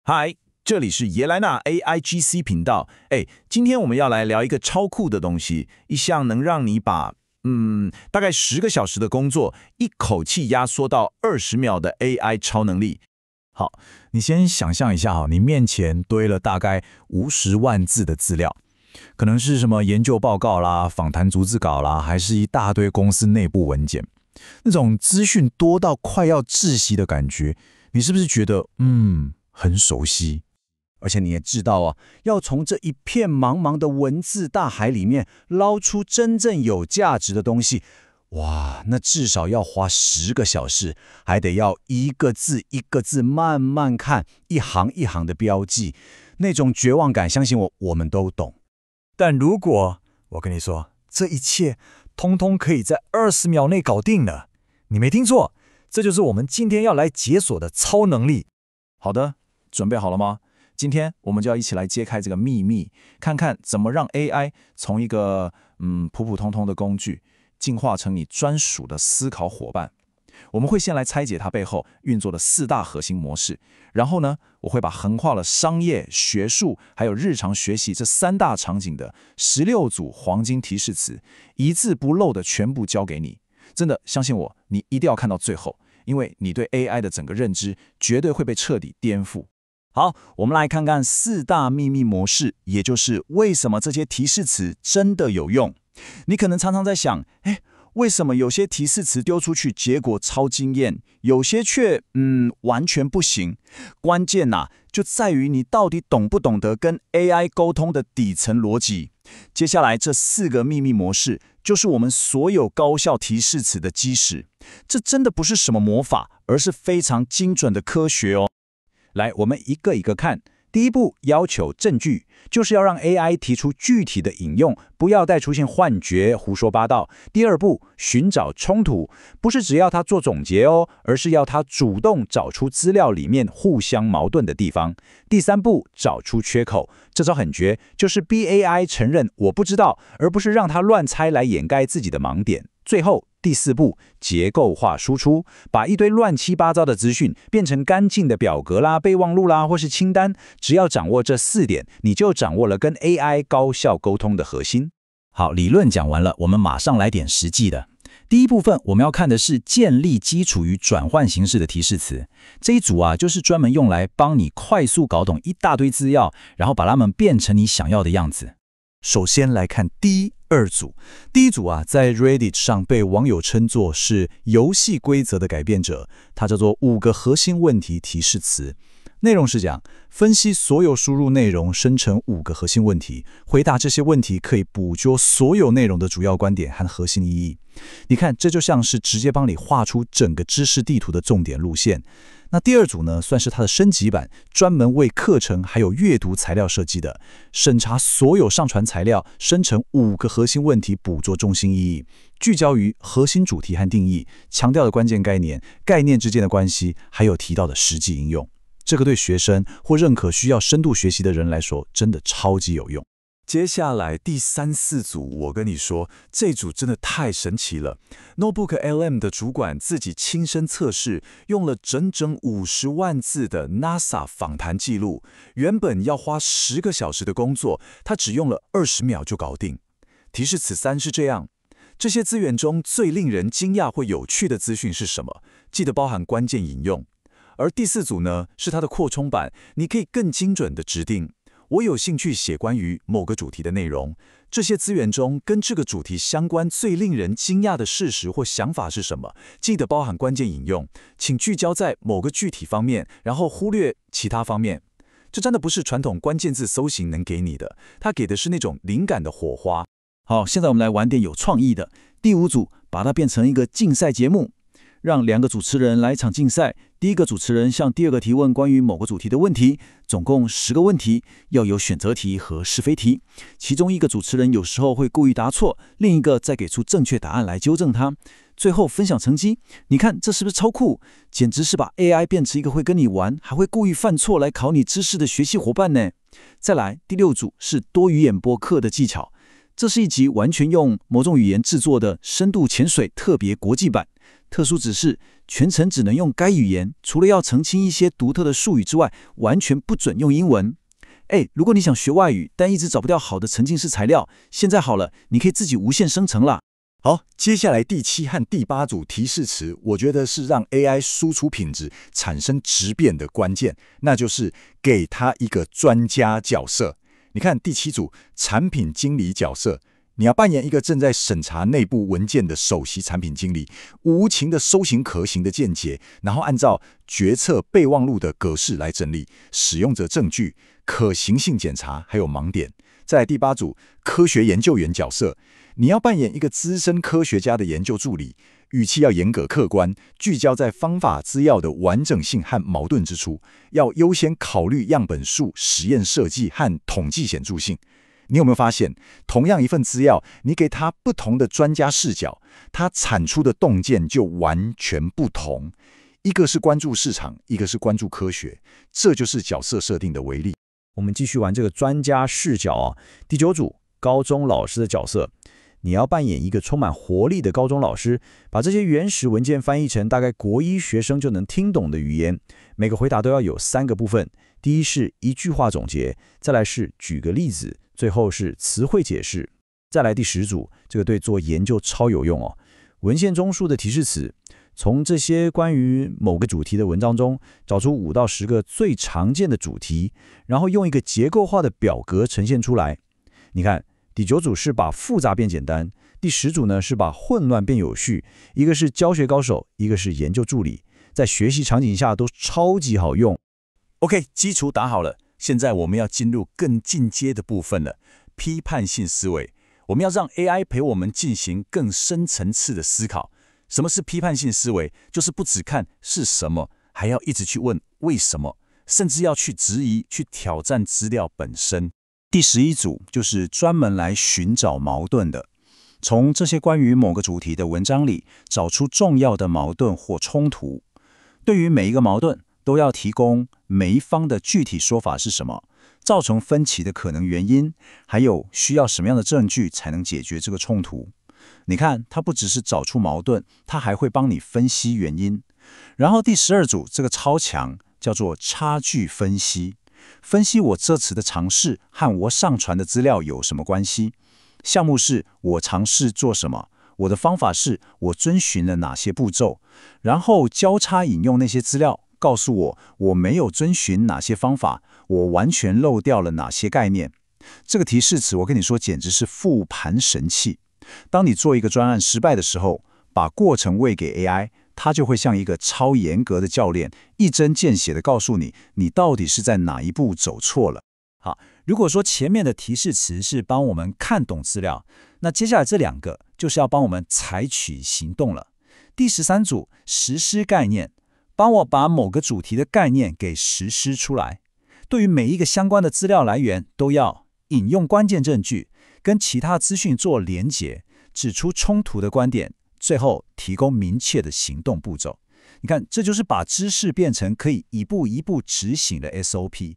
嗨，这里是耶莱娜 AIGC 频道。今天我们要来聊一个超酷的东西，一项能让你把大概10个小时的工作一口气压缩到20秒的 AI 超能力。好，你先想象一下你面前堆了大概50万字的资料，可能是什么研究报告啦、访谈逐字稿啦，还是一大堆公司内部文件，那种资讯多到快要窒息的感觉，你是不是觉得很熟悉？而且你也知道啊，要从这一片茫茫的文字大海里面捞出真正有价值的东西，哇，那至少要花10个小时，还得要一个字一个字慢慢看，一行一行的标记，那种绝望感，相信我们都懂。但如果我跟你说，这一切通通可以在20秒内搞定了，你没听错，这就是我们今天要来解锁的超能力。好的，准备好了吗？今天我们就要一起来揭开这个秘密，看看怎么让 AI 从一个普普通通的工具，进化成你专属的思考伙伴。我们会先来拆解它背后运作的4大核心模式，然后呢，我会把横跨了商业、学术还有日常学习这3大场景的16组黄金提示词，一字不漏的全部交给你。真的，相信我，你一定要看到最后，因为你对 AI 的整个认知绝对会被彻底颠覆。好，我们来看看4大秘密模式，也就是为什么这些提示词真的有用。你可能常常在想，为什么有些提示词丢出去结果超惊艳，有些却完全不行？关键就在于你到底懂不懂得跟 AI 沟通的底层逻辑。接下来这4个秘密模式，就是我们所有高效提示词的基石。这真的不是什么魔法，而是非常精准的科学哦。来，我们一个一个看。第一步，要求证据，就是要让 AI 提出具体的引用，不要再出现幻觉、胡说八道。第二步，寻找冲突，不是只要它做总结哦，而是要它主动找出资料里面互相矛盾的地方。第三步，找出缺口，这招很绝，就是逼 AI 承认我不知道，而不是让它乱猜来掩盖自己的盲点。最后，第4步，结构化输出，把一堆乱七八糟的资讯变成干净的表格啦、备忘录啦，或是清单。只要掌握这4点，你就掌握了跟 AI 高效沟通的核心。好，理论讲完了，我们马上来点实际的。第一部分我们要看的是建立基础与转换形式的提示词。这一组就是专门用来帮你快速搞懂一大堆资料，然后把它们变成你想要的样子。首先来看第2组。第一组在 Reddit 上被网友称作是游戏规则的改变者，它叫做5个核心问题提示词。内容是讲，分析所有输入内容，生成5个核心问题，回答这些问题可以捕捉所有内容的主要观点和核心意义。你看，这就像是直接帮你画出整个知识地图的重点路线。那第2组呢，算是它的升级版，专门为课程还有阅读材料设计的，审查所有上传材料，生成5个核心问题，捕捉中心意义，聚焦于核心主题和定义，强调的关键概念、概念之间的关系，还有提到的实际应用。这个对学生或认可需要深度学习的人来说，真的超级有用。接下来第3、4组，我跟你说，这组真的太神奇了。Notebook LM 的主管自己亲身测试，用了整整50万字的 NASA 访谈记录，原本要花10个小时的工作，他只用了20秒就搞定。提示词3是这样：这些资源中最令人惊讶或有趣的资讯是什么？记得包含关键引用。而第4组呢，是它的扩充版，你可以更精准地指定我有兴趣写关于某个主题的内容，这些资源中跟这个主题相关最令人惊讶的事实或想法是什么？记得包含关键引用，请聚焦在某个具体方面，然后忽略其他方面。这真的不是传统关键字搜寻能给你的，它给的是那种灵感的火花。好，现在我们来玩点有创意的。第5组，把它变成一个竞赛节目。让2个主持人来一场竞赛，第一个主持人向第2个提问关于某个主题的问题，总共10个问题，要有选择题和是非题。其中一个主持人有时候会故意答错，另一个再给出正确答案来纠正他。最后分享成绩，你看这是不是超酷？简直是把 AI 变成一个会跟你玩，还会故意犯错来考你知识的学习伙伴呢。再来，第6组是多语言播客的技巧。这是一集完全用某种语言制作的深度潜水特别国际版。特殊指示，全程只能用该语言，除了要澄清一些独特的术语之外，完全不准用英文。如果你想学外语，但一直找不到好的沉浸式材料，现在好了，你可以自己无限生成了。好，接下来第7和第8组提示词，我觉得是让 AI 输出品质产生质变的关键，那就是给它一个专家角色。你看第7组产品经理角色，你要扮演一个正在审查内部文件的首席产品经理，无情的搜寻可行的见解，然后按照决策备忘录的格式来整理使用者证据、可行性检查还有盲点。再来第8组科学研究员角色，你要扮演一个资深科学家的研究助理，语气要严格客观，聚焦在方法资料的完整性和矛盾之处，要优先考虑样本数、实验设计和统计显著性。你有没有发现，同样一份资料，你给它不同的专家视角，它产出的洞见就完全不同。一个是关注市场，一个是关注科学，这就是角色设定的威力。我们继续玩这个专家视角啊。第9组高中老师的角色，你要扮演一个充满活力的高中老师，把这些原始文件翻译成大概国1学生就能听懂的语言。每个回答都要有3个部分，第一是一句话总结，再来是举个例子，最后是词汇解释。再来第10组，这个对做研究超有用哦。文献中枢的提示词，从这些关于某个主题的文章中找出5到10个最常见的主题，然后用一个结构化的表格呈现出来。你看，第9组是把复杂变简单，第10组呢是把混乱变有序。一个是教学高手，一个是研究助理，在学习场景下都超级好用。OK， 基础打好了，现在我们要进入更进阶的部分了，批判性思维。我们要让 AI 陪我们进行更深层次的思考。什么是批判性思维？就是不只看是什么，还要一直去问为什么，甚至要去质疑、去挑战资料本身。第11组就是专门来寻找矛盾的，从这些关于某个主题的文章里找出重要的矛盾或冲突。对于每一个矛盾，都要提供每一方的具体说法是什么，造成分歧的可能原因，还有需要什么样的证据才能解决这个冲突。你看，它不只是找出矛盾，它还会帮你分析原因。然后第12组这个超强，叫做差距分析，分析我这次的尝试和我上传的资料有什么关系。项目是我尝试做什么，我的方法是我遵循了哪些步骤，然后交叉引用那些资料，告诉我我没有遵循哪些方法，我完全漏掉了哪些概念。这个提示词我跟你说简直是复盘神器。当你做一个专案失败的时候，把过程喂给 AI， 它就会像一个超严格的教练，一针见血地告诉你，你到底是在哪一步走错了。好，如果说前面的提示词是帮我们看懂资料，那接下来这2个就是要帮我们采取行动了。第13组实施概念，帮我把某个主题的概念给实施出来。对于每一个相关的资料来源，都要引用关键证据，跟其他资讯做连结，指出冲突的观点，最后提供明确的行动步骤。你看，这就是把知识变成可以一步一步执行的 SOP。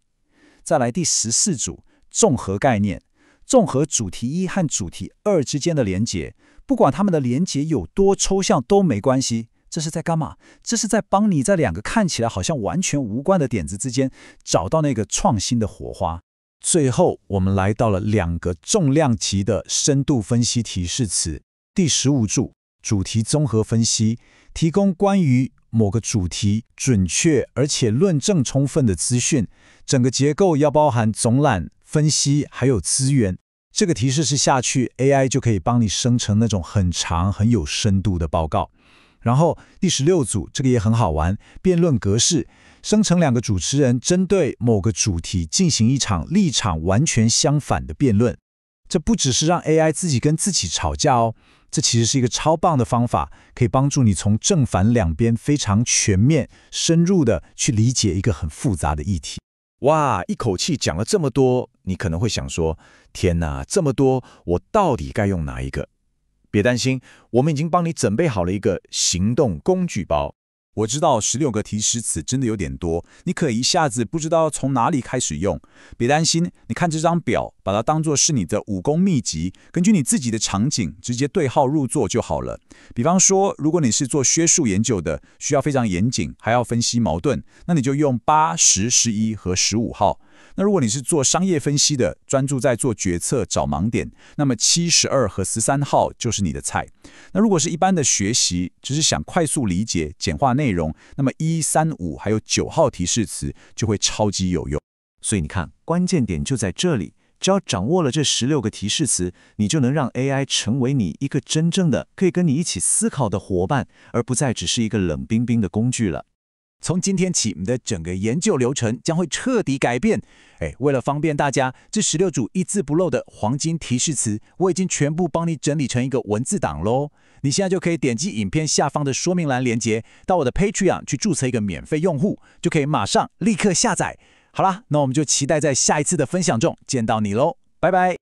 再来第14组综合概念，综合主题1和主题2之间的连结，不管它们的连结有多抽象都没关系。这是在干嘛？这是在帮你在2个看起来好像完全无关的点子之间找到那个创新的火花。最后，我们来到了2个重量级的深度分析提示词。第15组主题综合分析，提供关于某个主题准确而且论证充分的资讯，整个结构要包含总览、分析还有资源。这个提示是下去 AI 就可以帮你生成那种很长很有深度的报告。然后第16组这个也很好玩，辩论格式，生成2个主持人针对某个主题进行一场立场完全相反的辩论。这不只是让 AI 自己跟自己吵架哦，这其实是一个超棒的方法，可以帮助你从正反两边非常全面、深入的去理解一个很复杂的议题。哇，一口气讲了这么多，你可能会想说，天哪，这么多，我到底该用哪一个？别担心，我们已经帮你准备好了一个行动工具包。我知道16个提示词真的有点多，你可以一下子不知道从哪里开始用。别担心，你看这张表，把它当作是你的武功秘籍，根据你自己的场景直接对号入座就好了。比方说，如果你是做学术研究的，需要非常严谨，还要分析矛盾，那你就用8、10、11和15号。那如果你是做商业分析的，专注在做决策找盲点，那么7、12和13号就是你的菜。那如果是一般的学习，只是想快速理解、简化内容，那么1、3、5还有9号提示词就会超级有用。所以你看，关键点就在这里。只要掌握了这16个提示词，你就能让 AI 成为你一个真正的可以跟你一起思考的伙伴，而不再只是一个冷冰冰的工具了。从今天起，你的整个研究流程将会彻底改变。为了方便大家，这16组一字不漏的黄金提示词，我已经全部帮你整理成一个文字档咯。你现在就可以点击影片下方的说明栏连结，到我的 Patreon 去注册一个免费用户，就可以马上立刻下载。好啦，那我们就期待在下一次的分享中见到你咯，拜拜。